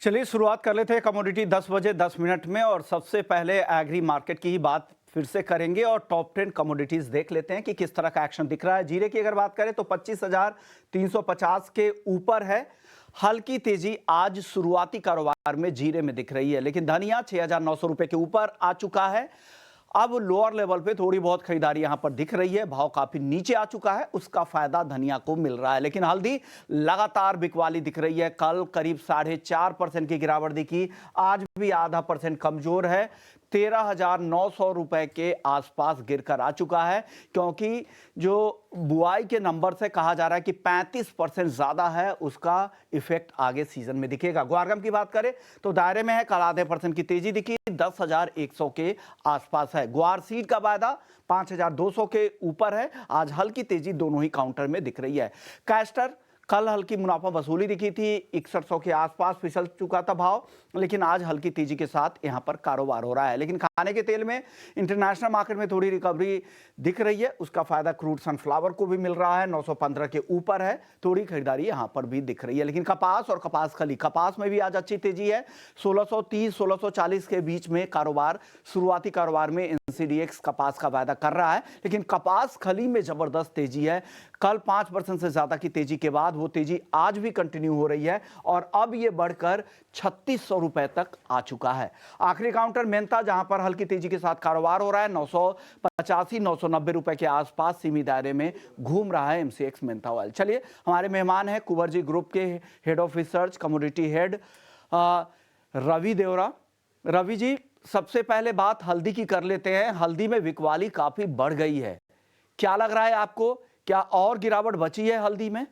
चलिए शुरुआत कर लेते हैं कमोडिटी 10 बजे 10 मिनट में। और सबसे पहले एग्री मार्केट की ही बात फिर से करेंगे और टॉप 10 कमोडिटीज देख लेते हैं कि किस तरह का एक्शन दिख रहा है। जीरे की अगर बात करें तो 25,350 के ऊपर है। हल्की तेजी आज शुरुआती कारोबार में जीरे में दिख रही है, लेकिन धनिया 6,900 रुपए के ऊपर आ चुका है। अब लोअर लेवल पे थोड़ी बहुत खरीदारी यहां पर दिख रही है, भाव काफी नीचे आ चुका है, उसका फायदा धनिया को मिल रहा है। लेकिन हल्दी लगातार बिकवाली दिख रही है। कल करीब 4.5% की गिरावट दिखी, आज भी आधा परसेंट कमजोर है, 13,900 रुपए के आसपास गिरकर आ चुका है। क्योंकि जो बुआई के नंबर से कहा जा रहा है कि 35% ज्यादा है, उसका इफेक्ट आगे सीजन में दिखेगा। ग्वारगम की बात करें तो दायरे में है, कल आधे परसेंट की तेजी दिखी, 10,100 के आसपास है। ग्वार सीड का वायदा 5,200 के ऊपर है, आज हल्की तेजी दोनों ही काउंटर में दिख रही है। कैस्टर कल हल्की मुनाफा वसूली दिखी थी, 6100 के आसपास फिसल चुका था भाव, लेकिन आज हल्की तेजी के साथ यहां पर कारोबार हो रहा है। लेकिन खाने के तेल में इंटरनेशनल मार्केट में थोड़ी रिकवरी दिख रही है, उसका फायदा क्रूड सनफ्लावर को भी मिल रहा है, 915 के ऊपर है, थोड़ी खरीदारी यहां पर भी दिख रही है। लेकिन कपास और कपास खली, कपास में भी आज अच्छी तेजी है, 1630 1640 के बीच में कारोबार, शुरुआती कारोबार में एनसीडीएक्स कपास का वायदा कर रहा है। लेकिन कपास खली में जबरदस्त तेजी है, कल 5% से ज्यादा की तेजी के बाद वो तेजी आज भी कंटिन्यू हो रही है और अब ये बढ़कर 3600 रुपए तक आ चुका है। आखिरी काउंटर मेहनता, जहां पर हल्की तेजी के साथ कारोबार हो रहा है, 985 990 रुपए के आसपास सीमित दायरे में घूम रहा है एमसीएक्स मेहनता ऑयल। चलिए, हमारे मेहमान हैं कुंवर ग्रुप के head of research commodity head Ravi Devra. Ravi ji, सबसे पहले बात हल्दी की कर लेते हैं। हल्दी में बिकवाली काफी बढ़ गई है, क्या लग रहा है आपको, क्या और गिरावट बची है हल्दी में?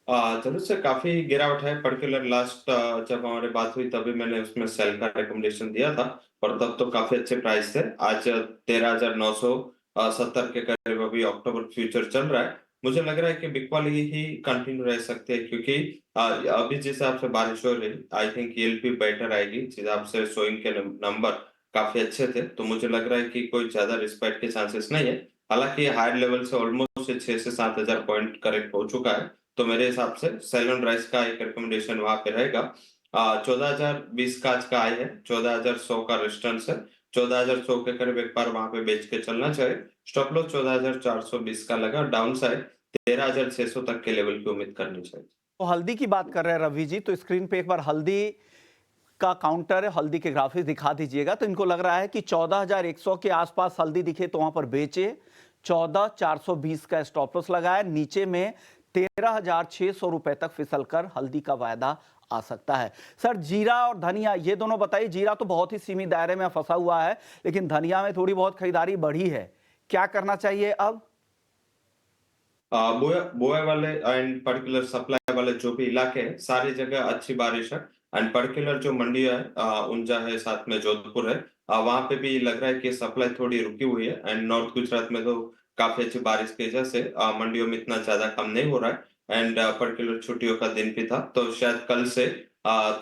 जरूर से काफी गिरावट है। पर्टिकुलर लास्ट जब हमारी बात हुई तभी मैंने उसमें सेल का रिकमेंडेशन दिया था और तब तो काफी अच्छे प्राइस थे। आज 13,970 के करीब अभी अक्टूबर फ्यूचर चल रहा है। मुझे लग रहा है कि बिकवाली ही कंटिन्यू रह सकते हैं, क्योंकि अभी जिस हिसाब से बारिश हो रही, आई थिंक यील्ड भी बेटर आएगी। जिस हिसाब से सोइंग के नंबर काफी अच्छे थे, तो मुझे लग रहा है कि कोई ज्यादा रिस्पेक्ट के चांसेस नहीं है। हालांकि हायर लेवल से ऑलमोस्ट 6 से 7,000 पॉइंट करेक्ट हो चुका है, तो मेरे हिसाब से सेल ऑन राइस का एक रिकमेंडेशन वहां पे रहेगा। 14,020 का आज का हाई है, 14,100 का रेजिस्टेंस है, 14,100 के करीब एक बार वहां पे बेच के चलना चाहिए। स्टॉप लॉस 14,420 का लगा, डाउन साइड 13,600 तक के लेवल की उम्मीद करनी चाहिए। तो हल्दी की बात कर रहे हैं रवि जी, तो स्क्रीन पे एक बार हल्दी का काउंटर है, हल्दी के ग्राफिक्स दिखा दीजिएगा। तो इनको लग रहा है कि 14,100 के आसपास हल्दी दिखे तो वहां पर बेचे, 14,420 का स्टॉप लॉस लगाए, नीचे में 13,600 रुपए तक फिसल कर हल्दी का वायदा आ सकता है। सर, जीरा और धनिया ये दोनों बताइए। जीरा तो बहुत ही सीमित दायरे में फंसा हुआ है, लेकिन धनिया में थोड़ी बहुत खरीदारी बढ़ी है, क्या करना चाहिए अब? बोया बोया वाले एंड पर्टिकुलर सप्लाई वाले जो भी इलाके हैं, सारी जगह अच्छी बारिश है। एंड पर्टिकुलर जो मंडियां है, उंजा है, साथ में जोधपुर है, वहां पे भी लग रहा है कि सप्लाई थोड़ी रुकी हुई है। एंड नॉर्थ गुजरात में तो काफी अच्छी बारिश की वजह से मंडियों में इतना ज्यादा कम नहीं हो रहा है। एंड पर्टिकुलर छुट्टियों का दिन भी था, तो शायद कल से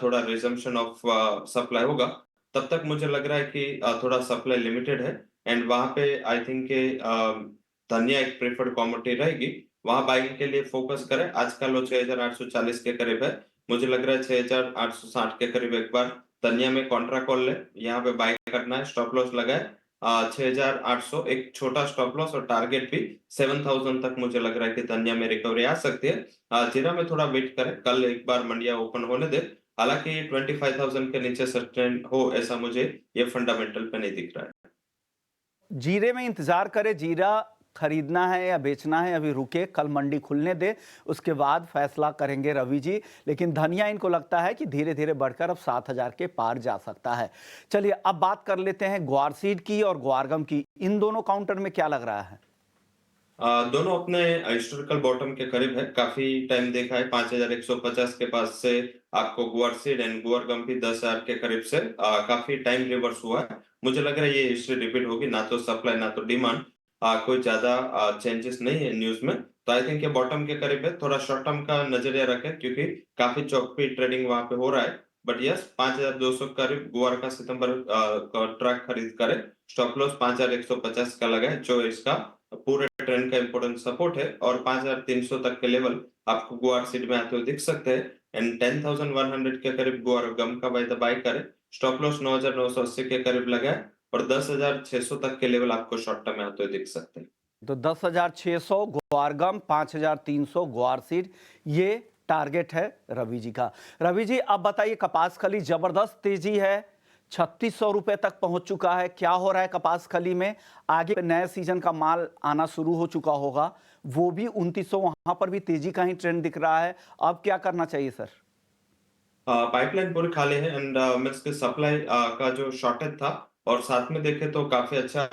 थोड़ा रिजम्पशन ऑफ सप्लाई होगा। तब तक मुझे लग रहा है कि थोड़ा सप्लाई लिमिटेड है। एंड वहां पे आई थिंक धनिया एक प्रेफर्ड कमोडिटी रहेगी, वहां बाइंग के लिए फोकस करें। आज का लो 6,840 के करीब है, मुझे लग रहा है 6,860 के करीब एक बार धनिया में कॉन्ट्रा कॉल ले, यहाँ पे बाइंग करना है, स्टॉप लॉस लगाए 6,800, एक छोटा स्टॉप लॉस और टारगेट भी 7,000 तक मुझे लग रहा है कि धनिया में रिकवरी आ सकती है। जीरा में थोड़ा वेट करें, कल एक बार मंडिया ओपन होने दे। हालांकि 25,000 के नीचे सस्टेन हो ऐसा मुझे ये फंडामेंटल पे नहीं दिख रहा है। जीरे में इंतजार करें, जीरा खरीदना है या बेचना है अभी रुके, कल मंडी खुलने दे, उसके बाद फैसला करेंगे रवि जी। लेकिन धनिया इनको लगता है कि धीरे धीरे बढ़कर अब 7,000 के पार जा सकता है। चलिए, अब बात कर लेते हैं ग्वार सीड की और ग्वारगम की। इन दोनों काउंटर में क्या लग रहा है? दोनों अपने हिस्टोरिकल बॉटम के करीब है, काफी टाइम देखा है। 5,150 के पास से आपको गुआर सीड एंड गुआर गम भी 10,000 के करीब से काफी टाइम रिवर्स हुआ है। मुझे लग रहा है ये हिस्ट्री रिपीट होगी, ना तो सप्लाई ना तो डिमांड, कोई ज्यादा चेंजेस नहीं है न्यूज में। तो आई थिंक ये बॉटम के करीब है, थोड़ा शॉर्ट टर्म का नजरिया रखें, क्योंकि काफी चौकपी ट्रेडिंग वहां पे हो रहा है। बट यस, 5,200 करीब गुआर का सितंबर ट्रैक खरीद करे, स्टॉप लॉस 5,150 का लगा है, जो इसका पूरे ट्रेंड का इंपॉर्टेंट सपोर्ट है। और 5,300 तक के लेवल आपको गुआर सीट में आते हुए दिख सकते हैं। एंड 10,100 के करीब गम का बाय करें। स्टॉप लॉस 9,980 के करीब लगाए और 10,600 तक के लेवल आपको शॉर्ट टर्म में आते हुए दिख सकते हैं। तो 10,600 ग्वारगम, 5,300 ग्वारसीड, ये टारगेट है रवि जी का। रवि जी, अब बताइए, कपास खली जबरदस्त तेजी है, 3,600 रुपए तक पहुंच चुका है। क्या हो रहा है कपास खली में? आगे नए सीजन का माल आना शुरू हो चुका होगा, वो भी 2,900, वहां पर भी तेजी का ही ट्रेंड दिख रहा है। अब क्या करना चाहिए सर? पाइपलाइन पूरी खाली है एंड मिल्स के सप्लाई का जो शॉर्टेज था और साथ में देखें तो काफी अच्छा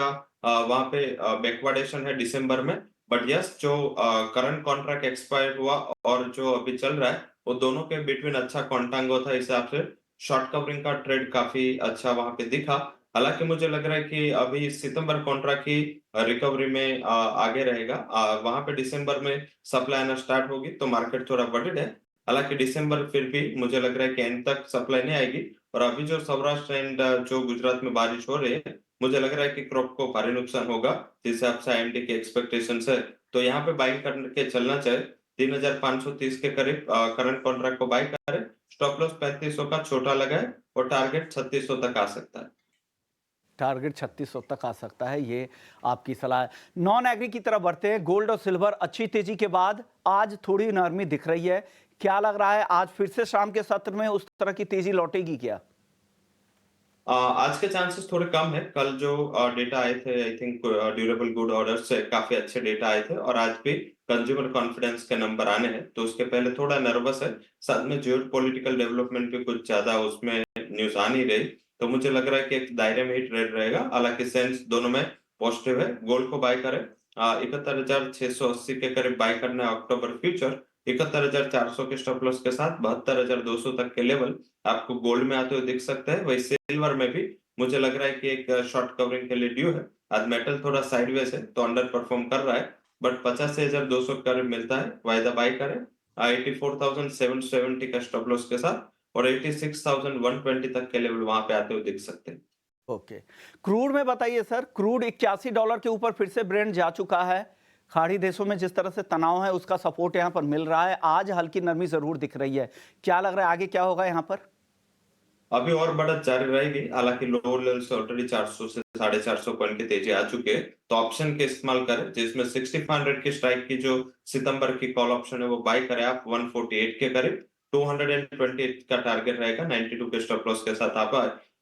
वहां पे बैकवर्डेशन है दिसंबर में। बट यस, जो करंट कॉन्ट्रैक्ट एक्सपायर हुआ और जो अभी चल रहा है, वो दोनों के बिटवीन अच्छा कॉन्टांगो था। इस हिसाब से शॉर्ट कवरिंग का ट्रेड काफी अच्छा वहां पे दिखा। हालांकि मुझे लग रहा है कि अभी सितंबर कॉन्ट्रैक्ट की रिकवरी में आगे रहेगा। वहां पे दिसंबर में सप्लाई आना स्टार्ट होगी तो मार्केट थोड़ा वर्डेड है। हालांकि दिसंबर फिर भी मुझे लग रहा है कि एंड तक सप्लाई नहीं आएगी। और अभी जो सौराष्ट्र एंड जो गुजरात में बारिश हो रही है, मुझे लग रहा है कि क्रॉप को भारी नुकसान होगा जिस हिसाब से आईएमडी की एक्सपेक्टेशंस है। तो यहाँ पे बाइंग करके चलना चाहिए। 3,530 के करीब करंट कॉन्ट्रैक्ट को बाय करें। स्टॉप लॉस 3500 का छोटा लगाए और टारगेट 3600 तक आ सकता है। टारगेट 3,600 तक आ सकता है, ये आपकी सलाह है। नॉन एग्री की तरफ बढ़ते हैं। गोल्ड और सिल्वर अच्छी तेजी के बाद आज थोड़ी नरमी दिख रही है। क्या लग रहा है, आज फिर से शाम के सत्र में उस तरह की तेजी लौटेगी क्या? आज के चांसेस थोड़े कम है। कल जो डेटा आए थे, I think durable good orders से काफी अच्छे डेटा आए थे और आज भी कंज्यूमर कॉन्फिडेंस के नंबर आने हैं, तो उसके पहले थोड़ा नर्वस है। साथ में जियो पॉलिटिकल डेवलपमेंट भी कुछ ज्यादा उसमें न्यूज आ नहीं रही, तो मुझे लग रहा है कि एक दायरे में ही ट्रेड रहेगा। हालांकि सेंस दोनों में पॉजिटिव है। गोल्ड को बाय करें, 71,680 के करीब बाय करना है अक्टूबर फ्यूचर। 71,400 के स्टॉप लॉस के साथ 72,200 तक के लेवल आपको गोल्ड में आते हुए दिख सकता है। वैसे सिल्वर में भी मुझे लग रहा है कि एक शॉर्ट कवरिंग के लिए ड्यू है। आज मेटल थोड़ा साइडवेज है तो अंडर परफॉर्म कर रहा है, बट 85,200 करीब मिलता है, वायदा बाय करें। 84,770 का स्टॉप लॉस के साथ और 86,120 तक के लेवल वहां पे आते हुए दिख सकते हैं। ओके, क्रूड में बताइए सर। क्रूड $81 के ऊपर फिर से ब्रेंट जा चुका है। खाड़ी देशों में जिस तरह से तनाव है, उसका सपोर्ट यहां पर मिल रहा है। आज हल्की नरमी जरूर दिख रही है। क्या लग रहा है आगे क्या होगा यहां पर? अभी और बढ़त जारी रहेगी। हालांकि लोअर लेवल से ऑलरेडी 400 से 450 पॉइंट की तेजी आ चुकी है, तो ऑप्शन के इस्तेमाल करें जिसमें 6500 की स्ट्राइक की जो सितंबर की कॉल ऑप्शन है वो बाय करें आप 148 के करीब। 228 का टारगेट रहेगा। 92 के स्टॉप लॉस के साथ आप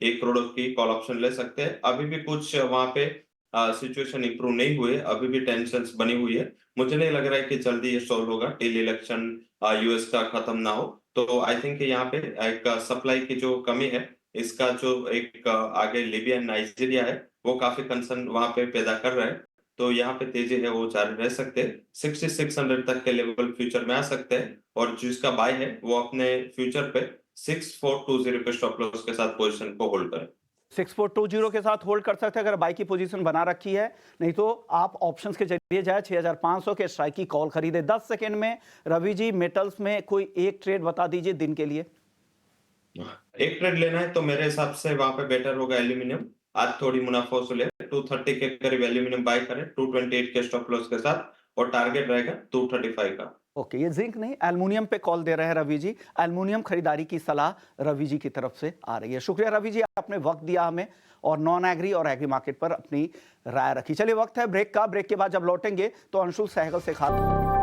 1 करोड़ की कॉल ऑप्शन ले सकते हैं। अभी भी कुछ वहां पे सिचुएशन इंप्रूव नहीं हुई है, अभी भी टेंशन बनी हुई है। मुझे नहीं लग रहा है कि जल्दी ये सॉल्व होगा टिल इलेक्शन यूएस का खत्म ना हो। तो आई थिंक यहाँ पे एक सप्लाई की जो कमी है, इसका जो एक आगे लीबिया एंड नाइजीरिया है, वो काफी कंसर्न वहां पे पैदा कर रहा है। तो यहाँ पे तेजी है वो जारी रह सकते हैं। 6600 तक के लेवल फ्यूचर में आ सकते हैं और जिसका बाय है वो अपने फ्यूचर पे 6420 के स्टॉप लॉस के साथ पोजीशन को होल्ड करें। 6420 के साथ होल्ड कर सकते हैं अगर बाई की पोजीशन बना रखी है। नहीं तो आप ऑप्शंस के जरिए जाए 6500 के स्ट्राइक की कॉल खरीदे। 10 सेकंड में रवि जी, मेटल्स में कोई एक ट्रेड बता दीजिए दिन के लिए। एक ट्रेड लेना है तो मेरे हिसाब से वहां पे बेटर होगा एल्यूमिनियम। आज थोड़ी मुनाफा वसूल है। 230 के करीब एल्यूमिनियम बाय करें 228 के स्टॉप लॉस के साथ और टारगेट रहेगा 235 का। ओके, ये जिंक नहीं, एल्युमिनियम पे कॉल दे रहे हैं रवि जी। एल्युमिनियम खरीदारी की सलाह रवि जी की तरफ से आ रही है। शुक्रिया रवि जी, आपने वक्त दिया हमें और नॉन एग्री और एग्री मार्केट पर अपनी राय रखी। चलिए, वक्त है ब्रेक का। ब्रेक के बाद जब लौटेंगे तो अंशुल सहगल से खाते